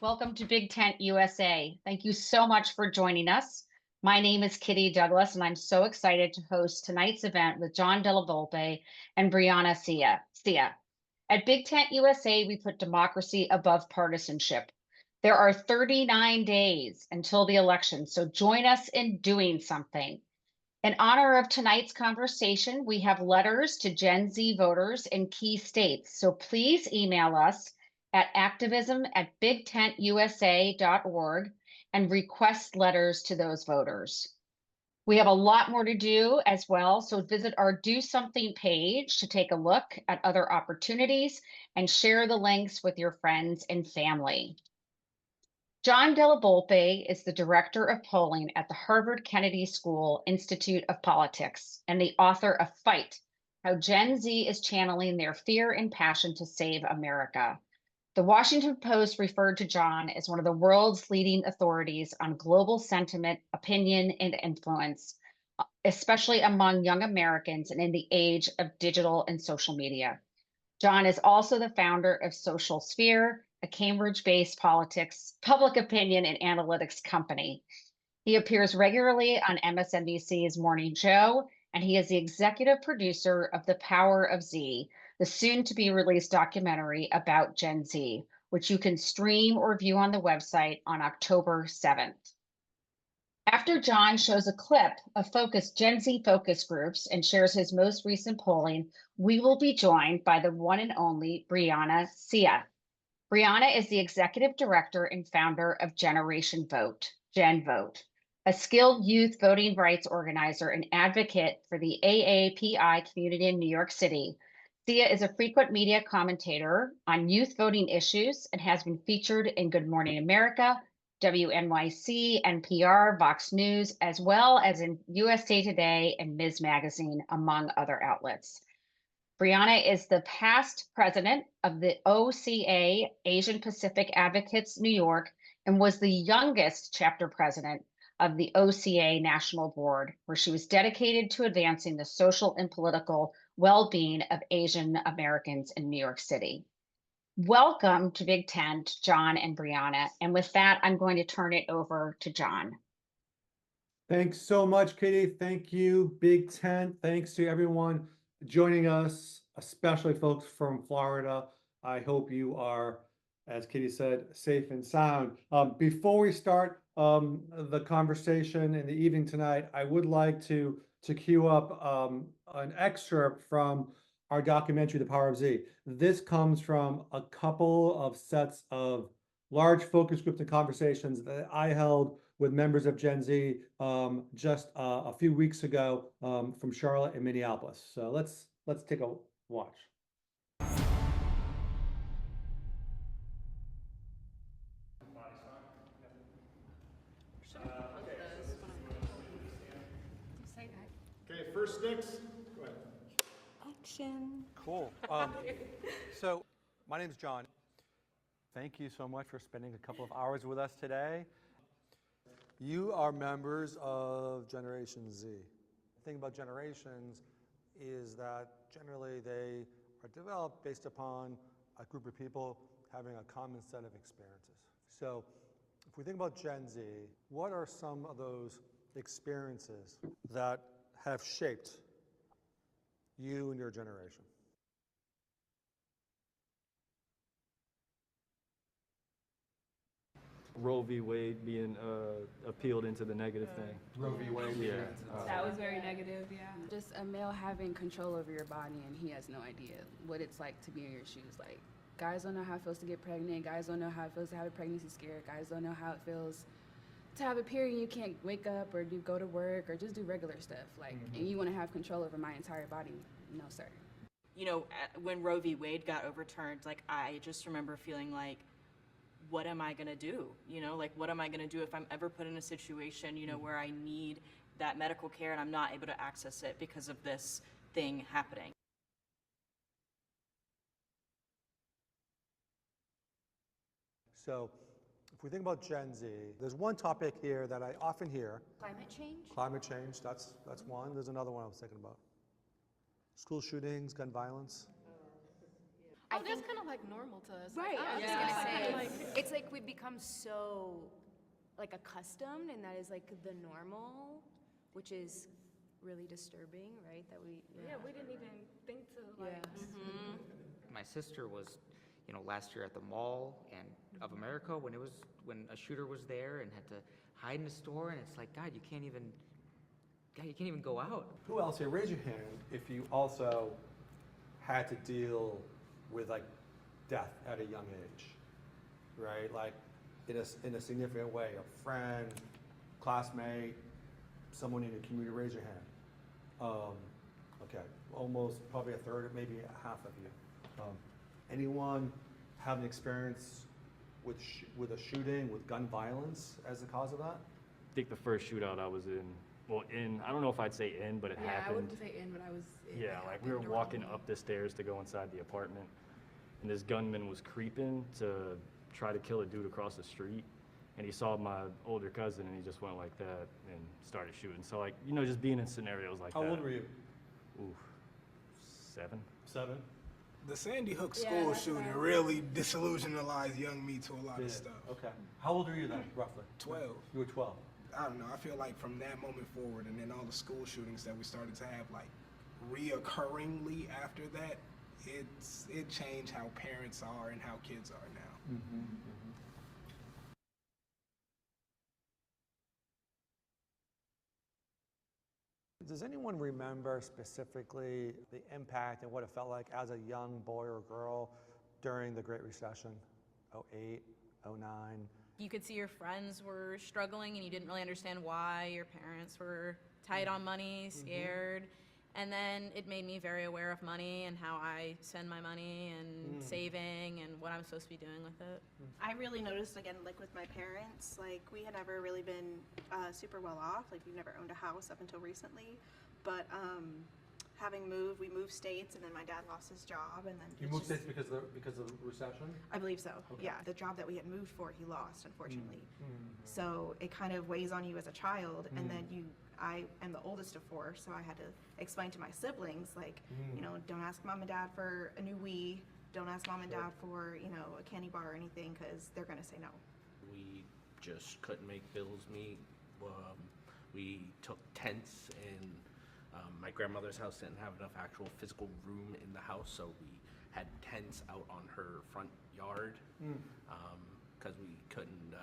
Welcome to Big Tent USA. Thank you so much for joining us. My name is Kitty Douglas, and I'm so excited to host tonight's event with John Della Volpe and Brianna Cea. At Big Tent USA, we put democracy above partisanship. There are 39 days until the election, so join us in doing something. In honor of tonight's conversation, we have letters to Gen Z voters in key states. So please email us at activism@bigtentusa.org and request letters to those voters. We have a lot more to do as well, so visit our Do Something page to take a look at other opportunities and share the links with your friends and family. John Della Volpe is the director of polling at the Harvard Kennedy School Institute of Politics and the author of Fight: How Gen Z is Channeling Their Fear and Passion to Save America. The Washington Post referred to John as one of the world's leading authorities on global sentiment, opinion, and influence, especially among young Americans and in the age of digital and social media. John is also the founder of Social Sphere, a Cambridge-based politics, public opinion, and analytics company. He appears regularly on MSNBC's Morning Joe, and he is the executive producer of The Power of Z, the soon-to-be-released documentary about Gen Z, which you can stream or view on the website on October 7th. After John shows a clip of Gen Z focus groups and shares his most recent polling, we will be joined by the one and only Brianna Cea. Brianna is the executive director and founder of GenVote, a skilled youth voting rights organizer and advocate for the AAPI community in New York City. Cea is a frequent media commentator on youth voting issues and has been featured in Good Morning America, WNYC, NPR, Vox News, as well as in USA Today and Ms. Magazine, among other outlets. Brianna is the past president of the OCA-Asian Pacific Advocates New York and was the youngest chapter president of the OCA-National Board, where she was dedicated to advancing the social and political well-being of Asian Americans in New York City. Welcome to Big Tent, John and Brianna. And with that, I'm going to turn it over to John. Thanks so much, Kitty. Thank you, Big Tent. Thanks to everyone joining us, especially folks from Florida. I hope you are, as Kitty said, safe and sound. Before we start the conversation in the evening tonight, I would like to queue up an excerpt from our documentary, The Power of Z. This comes from a couple of sets of large focus groups and conversations that I held with members of Gen Z just a few weeks ago from Charlotte and Minneapolis. So let's take a watch. Okay, first sticks. Go ahead. Action. Cool. So my name is John. Thank you so much for spending a couple of hours with us today. You are members of Generation Z. The thing about generations is that generally they are developed based upon a group of people having a common set of experiences. So if we think about Gen Z, what are some of those experiences that have shaped you and your generation? Roe v. Wade being appealed into the negative thing. Roe v. Wade. Yeah. That was very negative, yeah. Just a male having control over your body and he has no idea what it's like to be in your shoes. Like, guys don't know how it feels to get pregnant. Guys don't know how it feels to have a pregnancy scare. Guys don't know how it feels to have a period and you can't wake up or go to work or just do regular stuff. Like, and you want to have control over my entire body. No, sir. You know, when Roe v. Wade got overturned, like, I just remember feeling like, what am I gonna do? You know, like, what am I gonna do if I'm ever put in a situation, you know, where I need that medical care and I'm not able to access it because of this thing happening? So if we think about Gen Z, there's one topic here that I often hear. Climate change? Climate change, that's one. There's another one I was thinking about. School shootings, gun violence. I that's think, kind of like normal to us. right, I was just Yeah. gonna say, it's like we've become so like accustomed, and that is like the normal, which is really disturbing, right? That we, Yeah, we didn't even think to like. Yeah. My sister was, last year at the Mall of America when a shooter was there and had to hide in a store, and it's like, God, you can't even go out. Who else here? Raise your hand if you also had to deal with like death at a young age, right? Like in a significant way, a friend, classmate, someone in your community. Raise your hand. Okay, almost probably a third, maybe half of you. Anyone have an experience with a shooting, with gun violence as the cause of that? I think the first shootout I was in, I don't know if I'd say in, but it Yeah, I happened. wouldn't say in, but I was. Yeah, like we were walking up the stairs to go inside the apartment, and this gunman was creeping to try to kill a dude across the street, and he saw my older cousin, and he just went like that and started shooting. So like, just being in scenarios like How that. old were you? Ooh, 7. 7? The Sandy Hook Yeah, school that's shooting what I- really disillusionized young me to a lot Yeah. of stuff. Okay. How old were you then, roughly? 12. You were 12. I don't know. I feel like from that moment forward, and then all the school shootings that we started to have, like reoccurringly after that, it changed how parents are and how kids are now. Does anyone remember specifically the impact and what it felt like as a young boy or girl during the Great Recession, 08, 09? You could see your friends were struggling and you didn't really understand why. Your parents were tight on money, scared. And then it made me very aware of money and how I spend my money and saving and what I'm supposed to be doing with it. I really noticed, again, like with my parents, like we had never really been super well off. Like we've never owned a house up until recently. But having moved, we moved states, and then my dad lost his job, and then You it's moved just- states because of the recession? I believe so. Okay. Yeah, the job that we had moved for, he lost, unfortunately. So it kind of weighs on you as a child, and then I am the oldest of 4, so I had to explain to my siblings, like, don't ask mom and dad for a new Wii, don't ask mom and dad for, a candy bar or anything, because they're gonna say no. We just couldn't make bills meet. We took tents, and my grandmother's house didn't have enough actual physical room in the house, so we had tents out on her front yard because we couldn't.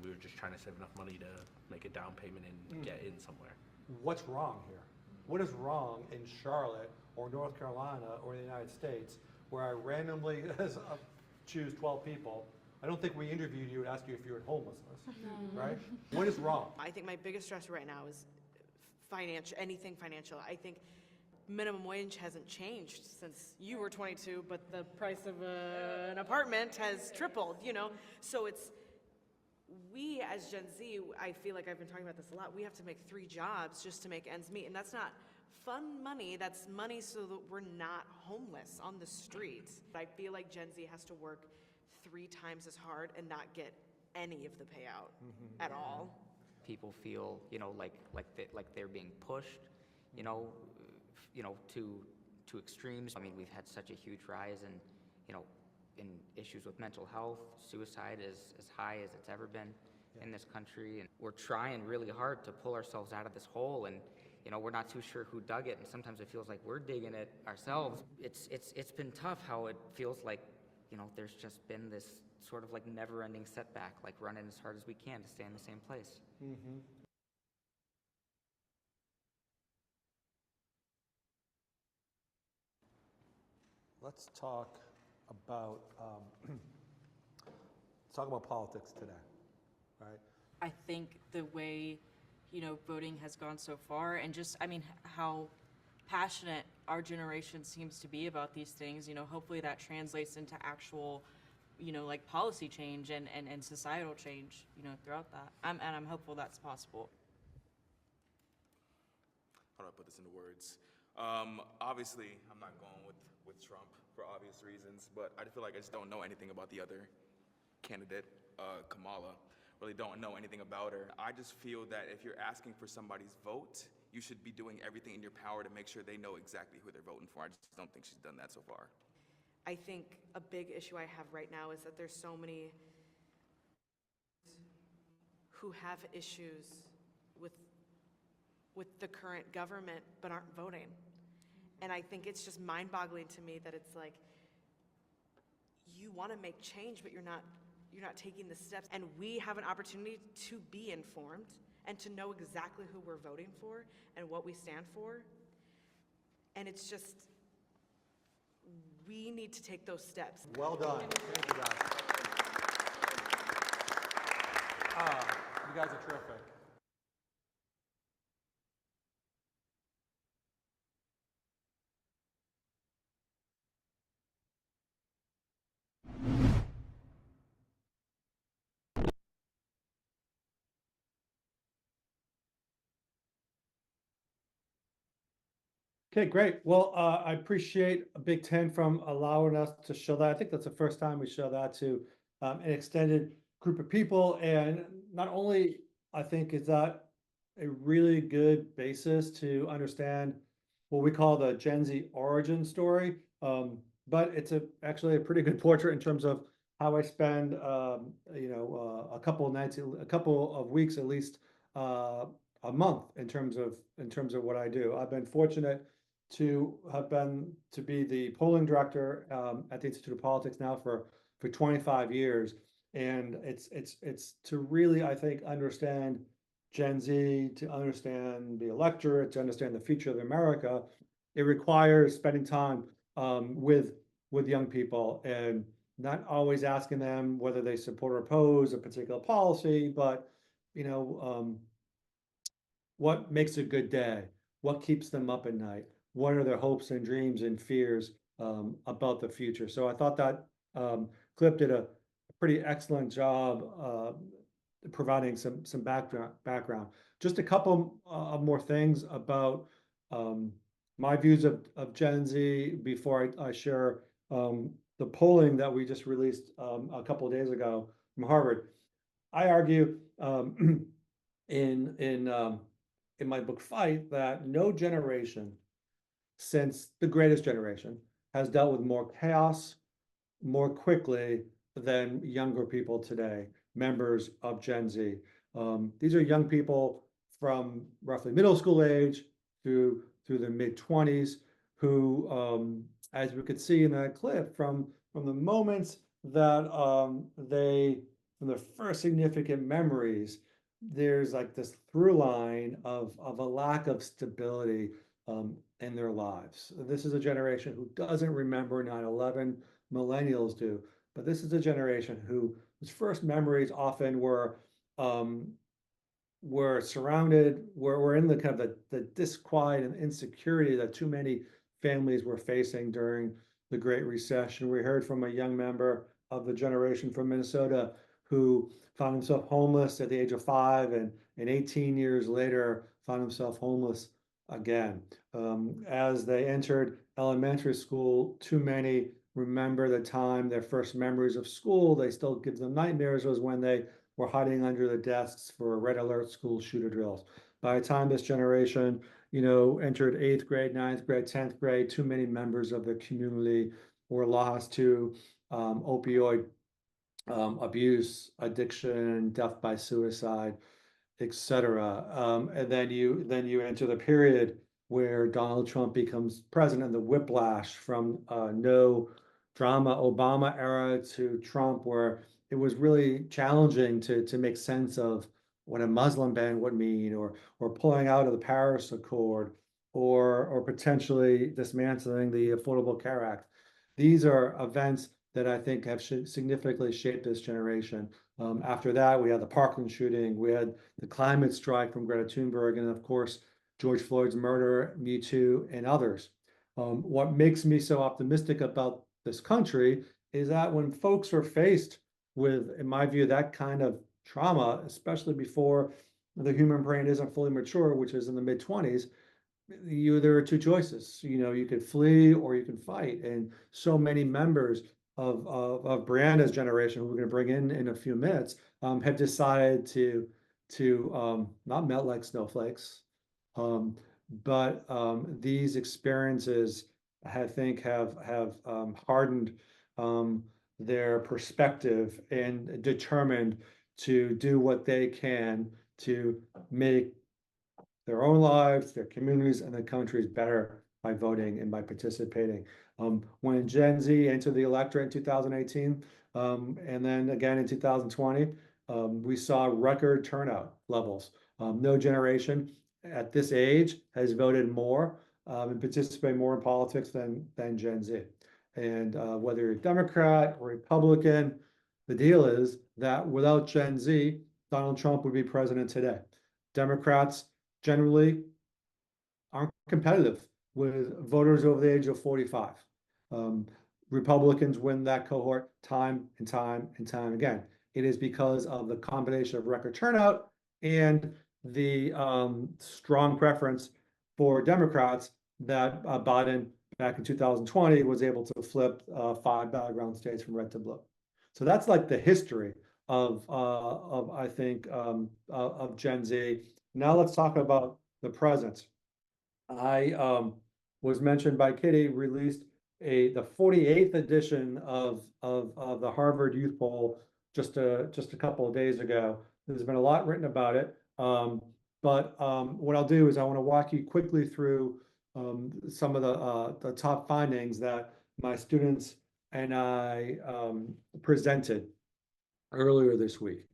We were just trying to save enough money to make a down payment and get in somewhere. What's wrong here? What is wrong in Charlotte or North Carolina or the United States where I randomly choose 12 people? I don't think we interviewed you and asked you if you were in homelessness, right? What is wrong? I think my biggest stressor right now is anything financial. I think minimum wage hasn't changed since you were 22, but the price of an apartment has tripled, So we as Gen Z, I feel like I've been talking about this a lot, we have to make 3 jobs just to make ends meet, and that's not fun money, that's money so that we're not homeless on the streets. I feel like Gen Z has to work 3 times as hard and not get any of the payout at all. People feel, like they're being pushed, to extremes. I mean, we've had such a huge rise in issues with mental health. Suicide is as high as it's ever been in this country, and we're trying really hard to pull ourselves out of this hole, and we're not too sure who dug it, and sometimes it feels like we're digging it ourselves. It's been tough how it feels like there's just been this sort of like never-ending setback, like running as hard as we can to stay in the same place. Let's talk about politics today, right? I think the way, voting has gone so far, and just, how passionate our generation seems to be about these things, hopefully that translates into actual, like policy change and societal change, throughout that. I'm hopeful that's possible. How do I put this into words? Obviously, I'm not going with Trump for obvious reasons, but I feel like I just don't know anything about the other candidate, Kamala. Really don't know anything about her. I just feel that if you're asking for somebody's vote, you should be doing everything in your power to make sure they know exactly who they're voting for. I just don't think she's done that so far. I think a big issue I have right now is that there's so many who have issues with the current government but aren't voting. And I think it's just mind-boggling to me that it's like, you want to make change, but you're not taking the steps. And we have an opportunity to be informed and to know exactly who we're voting for and what we stand for. And it's just, we need to take those steps. Well done. Thank you, guys. You guys are terrific. Okay, great. Well, I appreciate Big Ten from allowing us to show that. I think that's the first time we show that to an extended group of people. And not only, I think, is that a really good basis to understand what we call the Gen Z origin story, but it's actually a pretty good portrait in terms of how I spend, a couple of nights, a couple of weeks, at least a month in terms of what I do. I've been fortunate to be the polling director at the Institute of Politics now for 25 years, and it's to really, I think, understand Gen Z, to understand the electorate, to understand the future of America. It requires spending time with young people and not always asking them whether they support or oppose a particular policy, but what makes a good day, what keeps them up at night, what are their hopes and dreams and fears about the future. So I thought that clip did a pretty excellent job providing some background. Just a couple of more things about my views of Gen Z before I share the polling that we just released a couple of days ago from Harvard. I argue in my book Fight that no generation since the greatest generation has dealt with more chaos more quickly than younger people today, members of Gen Z. These are young people from roughly middle school age through the mid-20s who, as we could see in that clip, from the moments that from their first significant memories, there's like this through line of a lack of stability in their lives. This is a generation who doesn't remember 9/11. Millennials do, but this is a generation whose first memories often were surrounded, were in the kind of the disquiet and insecurity that too many families were facing during the Great Recession. We heard from a young member of the generation from Minnesota who found himself homeless at the age of 5, and 18 years later found himself homeless again. As they entered elementary school, too many remember the time, their first memories of school, they still gives them nightmares, was when they were hiding under the desks for red alert school shooter drills. By the time this generation, entered 8th grade, 9th grade, 10th grade, too many members of the community were lost to opioid abuse, addiction, death by suicide, etc. And then you enter the period where Donald Trump becomes president, and the whiplash from no drama Obama era to Trump, where it was really challenging to make sense of what a Muslim ban would mean, or pulling out of the Paris Accord, or potentially dismantling the Affordable Care Act. These are events that I think have significantly shaped this generation. After that, we had the Parkland shooting, we had the climate strike from Greta Thunberg, and of course, George Floyd's murder, Me Too, and others. What makes me so optimistic about this country is that when folks are faced with, in my view, that kind of trauma, especially before the human brain isn't fully mature, which is in the mid-20s, there are two choices. You could flee or you can fight. And so many members of Brianna's generation, who we're going to bring in a few minutes, have decided to not melt like snowflakes, but these experiences I think have hardened their perspective and determined to do what they can to make their own lives, their communities, and their countries better by voting and by participating. When Gen Z entered the electorate in 2018, and then again in 2020, we saw record turnout levels. No generation at this age has voted more and participated more in politics than Gen Z. And whether you're Democrat or Republican, the deal is that without Gen Z, Donald Trump would be president today. Democrats generally aren't competitive with voters over the age of 45. Republicans win that cohort time and time and time again. It is because of the combination of record turnout and the strong preference for Democrats that Biden back in 2020 was able to flip 5 battleground states from red to blue. So that's like the history of I think of Gen Z. Now let's talk about the present. I was mentioned by Kitty, released the 48th edition of the Harvard Youth Poll just a couple of days ago. There's been a lot written about it, but what I'll do is I want to walk you quickly through some of the top findings that my students and I presented earlier this week.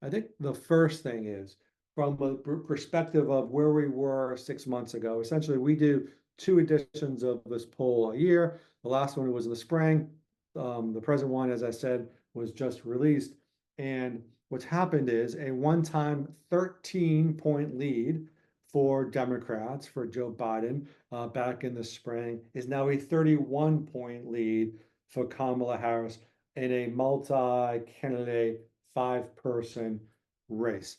I think the first thing is, from a perspective of where we were 6 months ago, essentially we do 2 editions of this poll a year. The last one was in the spring. The present one, as I said, was just released. And what's happened is a one-time 13-point lead for Democrats, for Joe Biden, back in the spring, is now a 31-point lead for Kamala Harris in a multi-candidate 5-person race.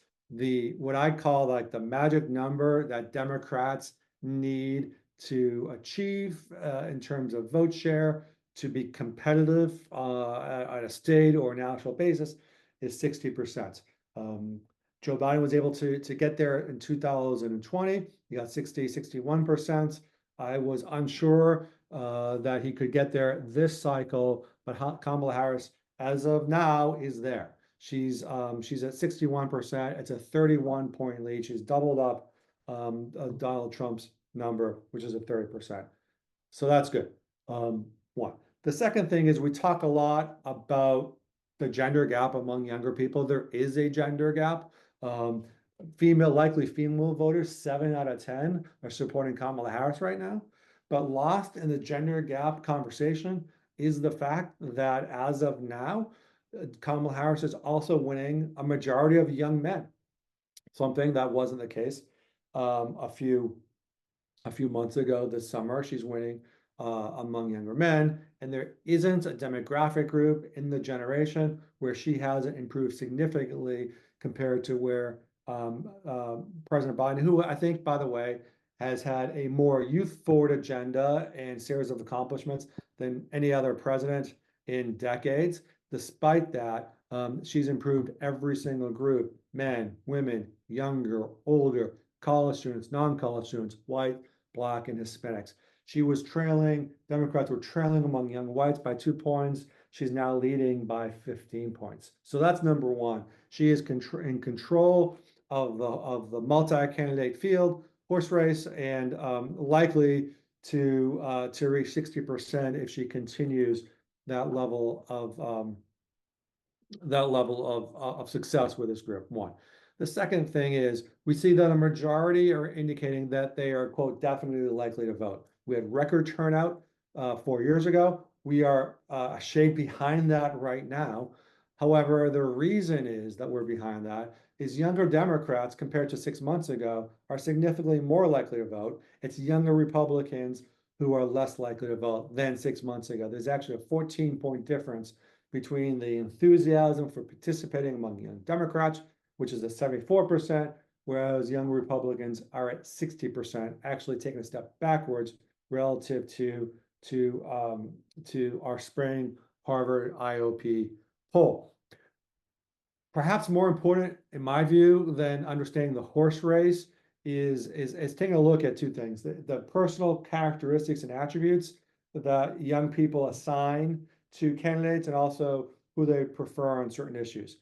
What I call like the magic number that Democrats need to achieve in terms of vote share to be competitive at a state or national basis is 60%. Joe Biden was able to get there in 2020. He got 61%. I was unsure that he could get there this cycle, but Kamala Harris, as of now, is there. She's at 61%. It's a 31-point lead. She's doubled up Donald Trump's number, which is at 30%. So that's good. One. The second thing is we talk a lot about the gender gap among younger people. There is a gender gap. Likely female voters, 7 out of 10 are supporting Kamala Harris right now. But lost in the gender gap conversation is the fact that as of now, Kamala Harris is also winning a majority of young men, something that wasn't the case a few months ago. This summer, she's winning among younger men, and there isn't a demographic group in the generation where she hasn't improved significantly compared to where President Biden, who I think, by the way, has had a more youth-forward agenda and series of accomplishments than any other president in decades. Despite that, she's improved every single group: men, women, younger, older, college students, non-college students, white, Black, and Hispanics. Democrats were trailing among young whites by 2 points. She's now leading by 15 points. So that's number one. She is in control of the multi-candidate field, horse race, and likely to reach 60% if she continues that level of success with this group. One. The second thing is we see that a majority are indicating that they are, quote, definitely likely to vote. We had record turnout 4 years ago. We are a shade behind that right now. However, the reason is that we're behind that is younger Democrats compared to 6 months ago are significantly more likely to vote. It's younger Republicans who are less likely to vote than 6 months ago. There's actually a 14-point difference between the enthusiasm for participating among young Democrats, which is at 74%, whereas young Republicans are at 60%, actually taking a step backwards relative to our spring Harvard IOP poll. Perhaps more important, in my view, than understanding the horse race is taking a look at 2 things: the personal characteristics and attributes that young people assign to candidates and also who they prefer on certain issues.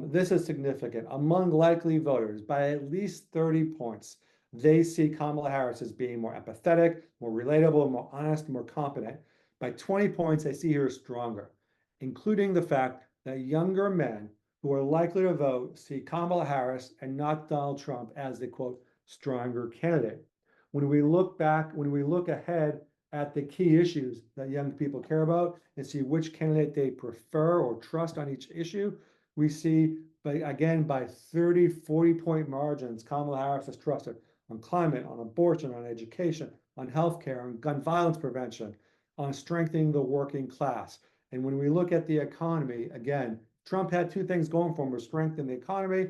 This is significant. Among likely voters, by at least 30 points, they see Kamala Harris as being more empathetic, more relatable, more honest, more competent. By 20 points, they see her stronger, including the fact that younger men who are likely to vote see Kamala Harris and not Donald Trump as the quote, stronger candidate. When we look ahead at the key issues that young people care about and see which candidate they prefer or trust on each issue, we see, by 30, 40-point margins, Kamala Harris is trusted on climate, on abortion, on education, on healthcare, on gun violence prevention, on strengthening the working class. And when we look at the economy, again, Trump had two things going for him: strength in the economy.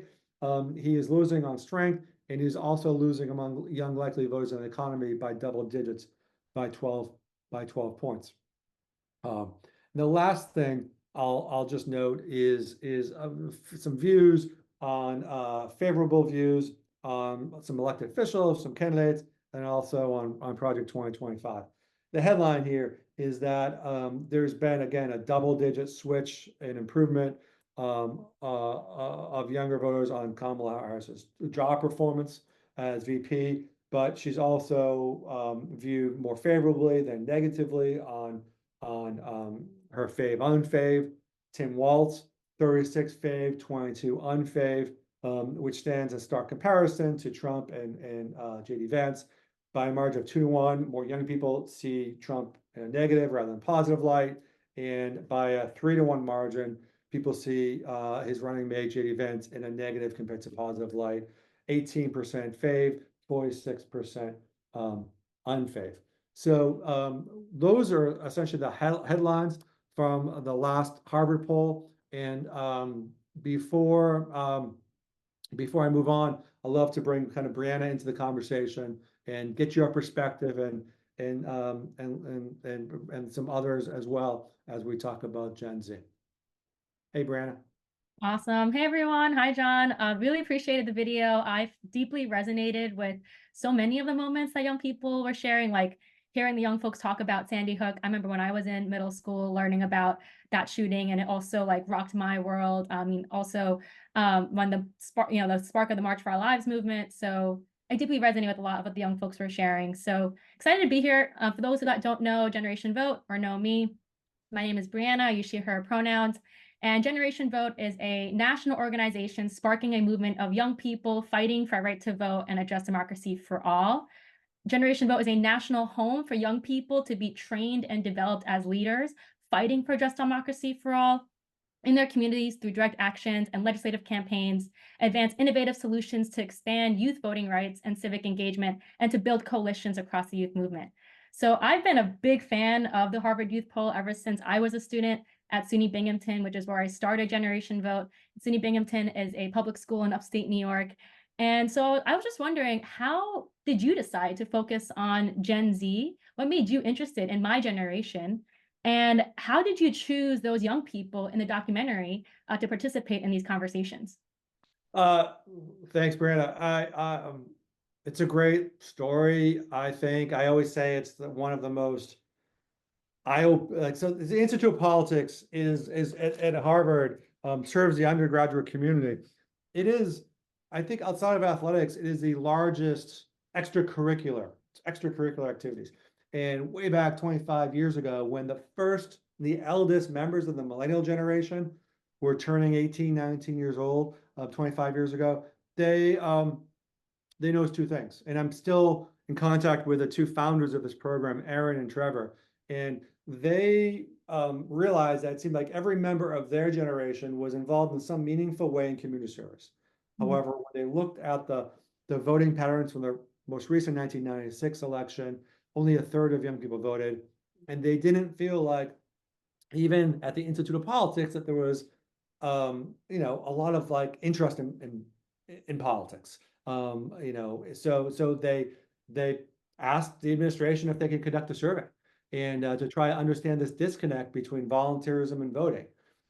He is losing on strength, and he's also losing among young likely voters in the economy by double digits, by 12 points. The last thing I'll just note is some views on favorable views on some elected officials, some candidates, and also on Project 2025. The headline here is that there's been, again, a double-digit switch and improvement of younger voters on Kamala Harris's job performance as VP, but she's also viewed more favorably than negatively on her fave, unfave. Tim Walz, 36 fave, 22 unfave, which stands in stark comparison to Trump and JD Vance. By a margin of 2-1, more young people see Trump in a negative rather than positive light, and by a 3-1 margin, people see his running mate JD Vance in a negative compared to positive light. 18% fave, 46% unfave. So those are essentially the headlines from the last Harvard poll. And before I move on, I love to bring kind of Brianna into the conversation and get your perspective and some others as well as we talk about Gen Z. Hey, Brianna. Awesome. Hey, everyone. Hi, John. Really appreciated the video. I deeply resonated with so many of the moments that young people were sharing, like hearing the young folks talk about Sandy Hook. I remember when I was in middle school learning about that shooting, and it also like rocked my world. I mean, also when the spark of the March for Our Lives movement. So I deeply resonate with a lot of what the young folks were sharing. So excited to be here. For those that don't know Generation Vote or know me, my name is Brianna. I use she, her pronouns. And Generation Vote is a national organization sparking a movement of young people fighting for a right to vote and a just democracy for all. Generation Vote is a national home for young people to be trained and developed as leaders, fighting for just democracy for all in their communities through direct actions and legislative campaigns, advance innovative solutions to expand youth voting rights and civic engagement, and to build coalitions across the youth movement. So I've been a big fan of the Harvard Youth Poll ever since I was a student at SUNY Binghamton, which is where I started Generation Vote. SUNY Binghamton is a public school in upstate New York. And so I was just wondering, how did you decide to focus on Gen Z? What made you interested in my generation? And how did you choose those young people in the documentary to participate in these conversations? Thanks, Brianna. It's a great story. I think I always say it's one of the most so the Institute of Politics is at Harvard, serves the undergraduate community. It is, I think, outside of athletics, it is the largest extracurricular activities. And way back 25 years ago, when the eldest members of the millennial generation were turning 18, 19 years old, 25 years ago, they noticed two things. And I'm still in contact with the two founders of this program, Aaron and Trevor. And they realized that it seemed like every member of their generation was involved in some meaningful way in community service. Mm-hmm. However, when they looked at the voting patterns from the most recent 1996 election, only a third of young people voted. And they didn't feel like, even at the Institute of Politics, that there was a lot of like interest in politics. So they asked the administration if they could conduct a survey and to try to understand this disconnect between volunteerism and voting.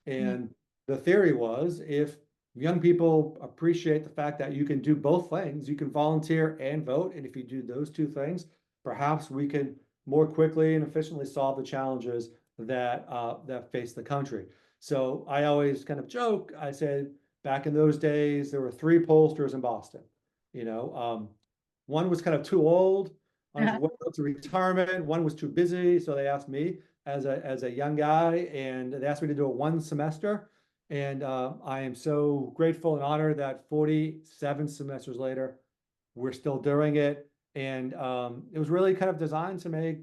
And the theory was, if young people appreciate the fact that you can do both things, you can volunteer and vote, and if you do those two things, perhaps we can more quickly and efficiently solve the challenges that that face the country. So I always kind of joke. I said back in those days there were 3 pollsters in Boston. You know, one was kind of too old on his way to retirement. One was too busy, so they asked me as a young guy, and they asked me to do it 1 semester. And I am so grateful and honored that 47 semesters later, we're still doing it. And it was really kind of designed to make,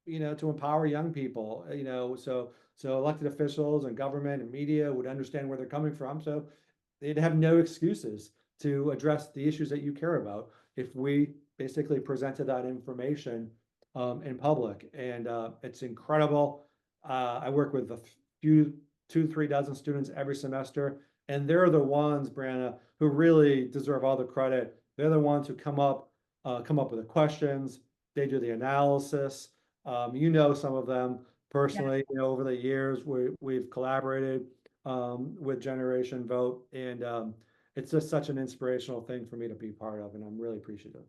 you know, to empower young people, you know, so elected officials and government and media would understand where they're coming from. So they'd have no excuses to address the issues that you care about if we basically presented that information in public. And it's incredible. I work with a few, 2-3 dozen students every semester, and they're the ones, Brianna, who really deserve all the credit. They're the ones who come up with the questions. They do the analysis. You know, some of them personally, you know, over the years, we've collaborated with Generation Vote, and it's just such an inspirational thing for me to be part of, and I'm really appreciative.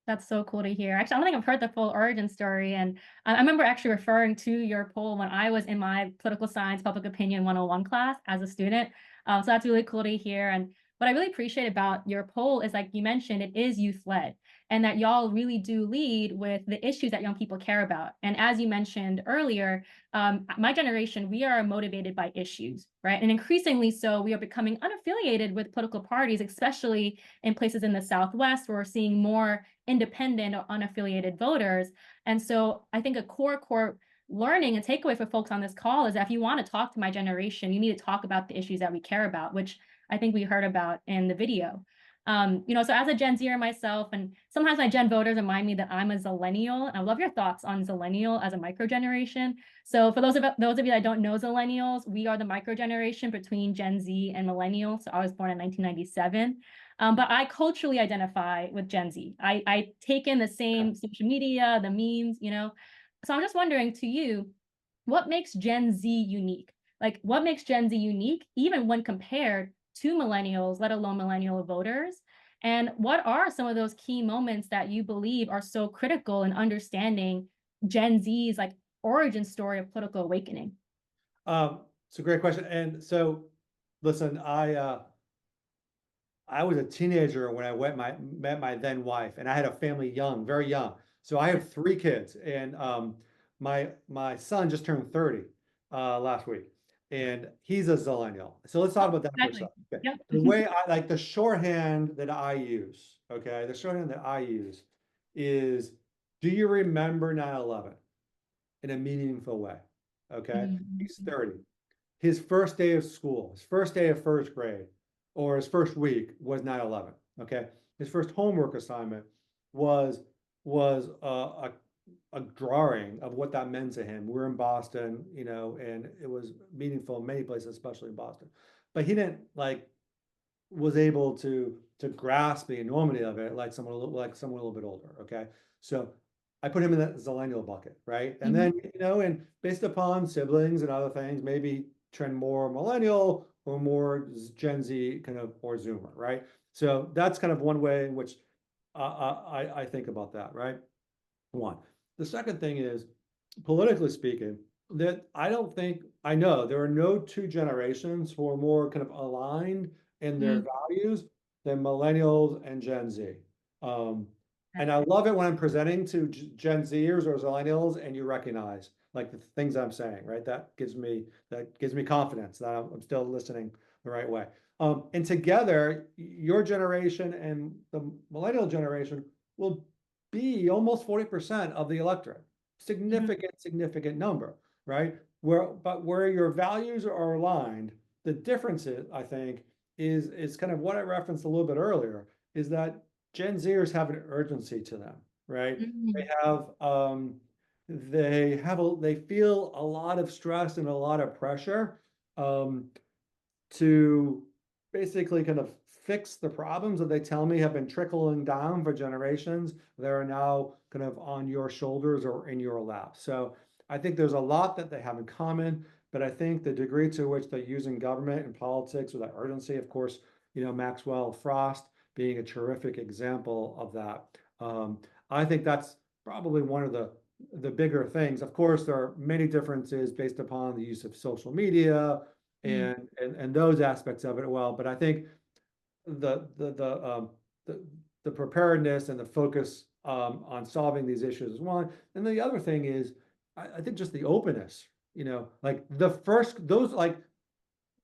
That's so cool to hear. Actually, I don't think I've heard the full origin story. And I remember actually referring to your poll when I was in my political science public opinion 101 class as a student. So that's really cool to hear. And what I really appreciate about your poll is, like you mentioned, it is youth led, and that y'all really do lead with the issues that young people care about. And as you mentioned earlier, my generation, we are motivated by issues, right? And increasingly so, we are becoming unaffiliated with political parties, especially in places in the Southwest where we're seeing more independent or unaffiliated voters. And so I think a core learning and takeaway for folks on this call is that if you want to talk to my generation, you need to talk about the issues that we care about, which I think we heard about in the video. You know, so as a Gen Zer myself, and sometimes my Gen voters remind me that I'm a Zillennial, and I love your thoughts on Zillennial as a micro generation. So for those of you that don't know Zillennials, we are the micro generation between Gen Z and Millennial. So I was born in 1997. But I culturally identify with Gen Z. I take in the same social media, the memes, you know. So I'm just wondering, to you, what makes Gen Z unique? Like, what makes Gen Z unique, even when compared to millennials, let alone millennial voters? And what are some of those key moments that you believe are so critical in understanding Gen Z's like origin story of political awakening? It's a great question. And so, listen, I was a teenager when I met my then wife, and I had a family young, very young. So I have 3 kids, and my son just turned 30 last week, and he's a Zillennial. So let's talk about that for a second. Okay. Yep. The way I like the shorthand that I use, okay, the shorthand that I use is, do you remember 9/11 in a meaningful way? Okay, he's 30. His first day of school, his first day of first grade, or his first week was 9/11. Okay, his first homework assignment was a drawing of what that meant to him. We're in Boston, you know, and it was meaningful in many places, especially in Boston. But he didn't was able to grasp the enormity of it like someone a little bit older. Okay, so I put him in that Zillennial bucket, right? And then, you know, and based upon siblings and other things, maybe trend more millennial or more Gen Z kind of, or Zoomer, right? So that's kind of one way in which I think about that, right? One. The second thing is, politically speaking, that I know there are no 2 generations who are more kind of aligned in their values than millennials and Gen Z. And I love it when I'm presenting to Gen Zers or Zillennials and you recognize like the things I'm saying, right? That gives me confidence that I'm still listening the right way. And together, your generation and the millennial generation will be almost 40% of the electorate. Significant number, right? Where your values are aligned, the difference is, I think, is kind of what I referenced a little bit earlier, is that Gen Zers have an urgency to them, right? They feel a lot of stress and a lot of pressure to basically kind of fix the problems that they tell me have been trickling down for generations that are now kind of on your shoulders or in your lap. So I think there's a lot that they have in common, but I think the degree to which they're using government and politics with that urgency, of course, you know, Maxwell Frost being a terrific example of that. I think that's probably one of the the bigger things. Of course, there are many differences based upon the use of social media and those aspects of it. Well, but I think the the preparedness and the focus on solving these issues is one. And then the other thing is, I think just the openness. You know, like the first those like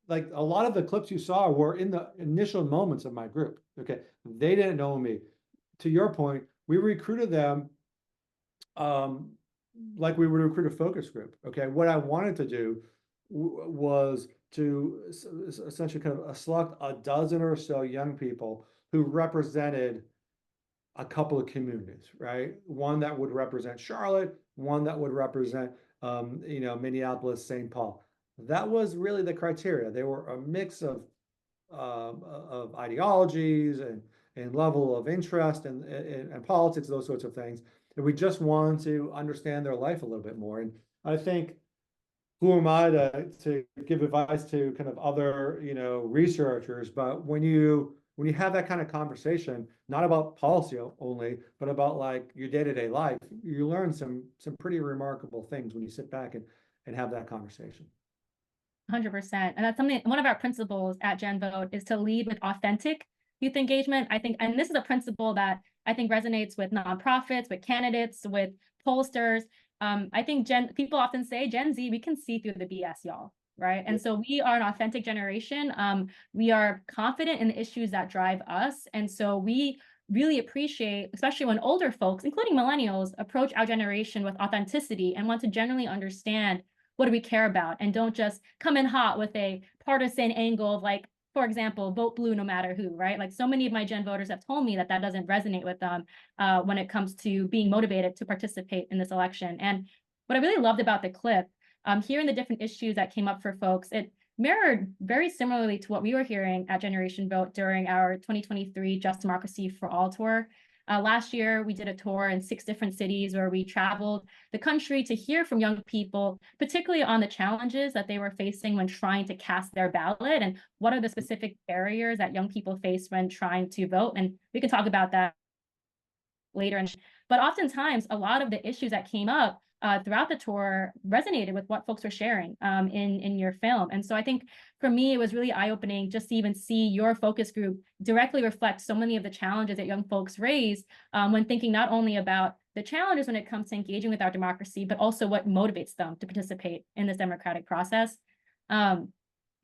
a lot of the clips you saw were in the initial moments of my group. Okay, they didn't know me. To your point, we recruited them like we would recruit a focus group. Okay, what I wanted to do was to essentially kind of select a dozen or so young people who represented a couple of communities, right? One that would represent Charlotte, one that would represent, you know, Minneapolis, St. Paul. That was really the criteria. They were a mix of ideologies and level of interest and politics, those sorts of things. And we just wanted to understand their life a little bit more. And I think, who am I to give advice to kind of other, you know, researchers? But when you have that kind of conversation, not about policy only, but about like your day-to-day life, you learn some pretty remarkable things when you sit back and have that conversation. 100%. And that's something, one of our principles at GenVote is to lead with authentic youth engagement. I think, and this is a principle that I think resonates with nonprofits, with candidates, with pollsters. I think people often say, Gen Z, we can see through the BS, y'all, right? And so we are an authentic generation. We are confident in the issues that drive us. And so we really appreciate, especially when older folks, including millennials, approach our generation with authenticity and want to generally understand what do we care about, and don't just come in hot with a partisan angle of like, for example, vote blue no matter who, right? Like so many of my Gen voters have told me that that doesn't resonate with them when it comes to being motivated to participate in this election. And what I really loved about the clip, hearing the different issues that came up for folks, it mirrored very similarly to what we were hearing at Generation Vote during our 2023 Just Democracy for All tour. Last year, we did a tour in 6 different cities where we traveled the country to hear from young people, particularly on the challenges that they were facing when trying to cast their ballot, and what are the specific barriers that young people face when trying to vote. And we can talk about that later. But oftentimes, a lot of the issues that came up throughout the tour resonated with what folks were sharing in your film. And so I think for me, it was really eye-opening just to even see your focus group directly reflect so many of the challenges that young folks raise when thinking not only about the challenges when it comes to engaging with our democracy, but also what motivates them to participate in this democratic process. So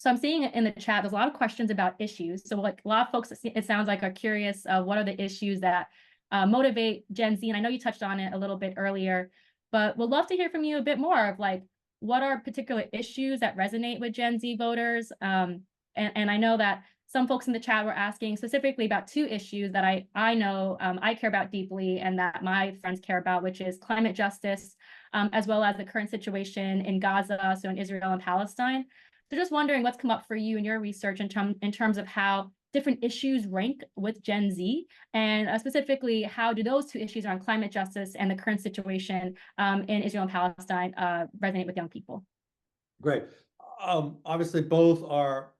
I'm seeing in the chat, there's a lot of questions about issues. So like a lot of folks, it sounds like, are curious what are the issues that motivate Gen Z. And I know you touched on it a little bit earlier, but we'd love to hear from you a bit more of like, what are particular issues that resonate with Gen Z voters? And I know that some folks in the chat were asking specifically about 2 issues that I know I care about deeply and that my friends care about, which is climate justice, as well as the current situation in Gaza, so in Israel and Palestine. So just wondering what's come up for you in your research in terms of how different issues rank with Gen Z, and specifically, how do those 2 issues around climate justice and the current situation in Israel and Palestine resonate with young people? Great. Obviously, both are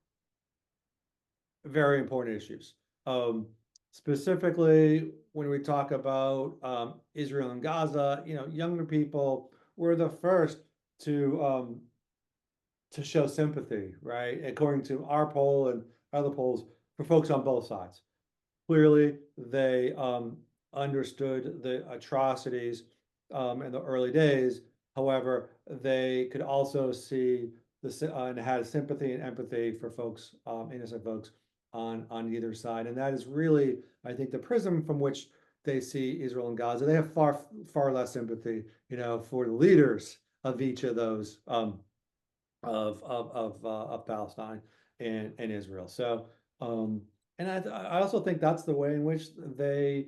very important issues. Specifically, when we talk about Israel and Gaza, you know, younger people were the first to show sympathy, right? According to our poll and other polls, for folks on both sides. Clearly, they understood the atrocities in the early days. However, they could also see and had sympathy and empathy for folks, innocent folks on either side. And that is really, I think, the prism from which they see Israel and Gaza. They have far less sympathy, you know, for the leaders of each of those of Palestine and Israel. So, and I also think that's the way in which they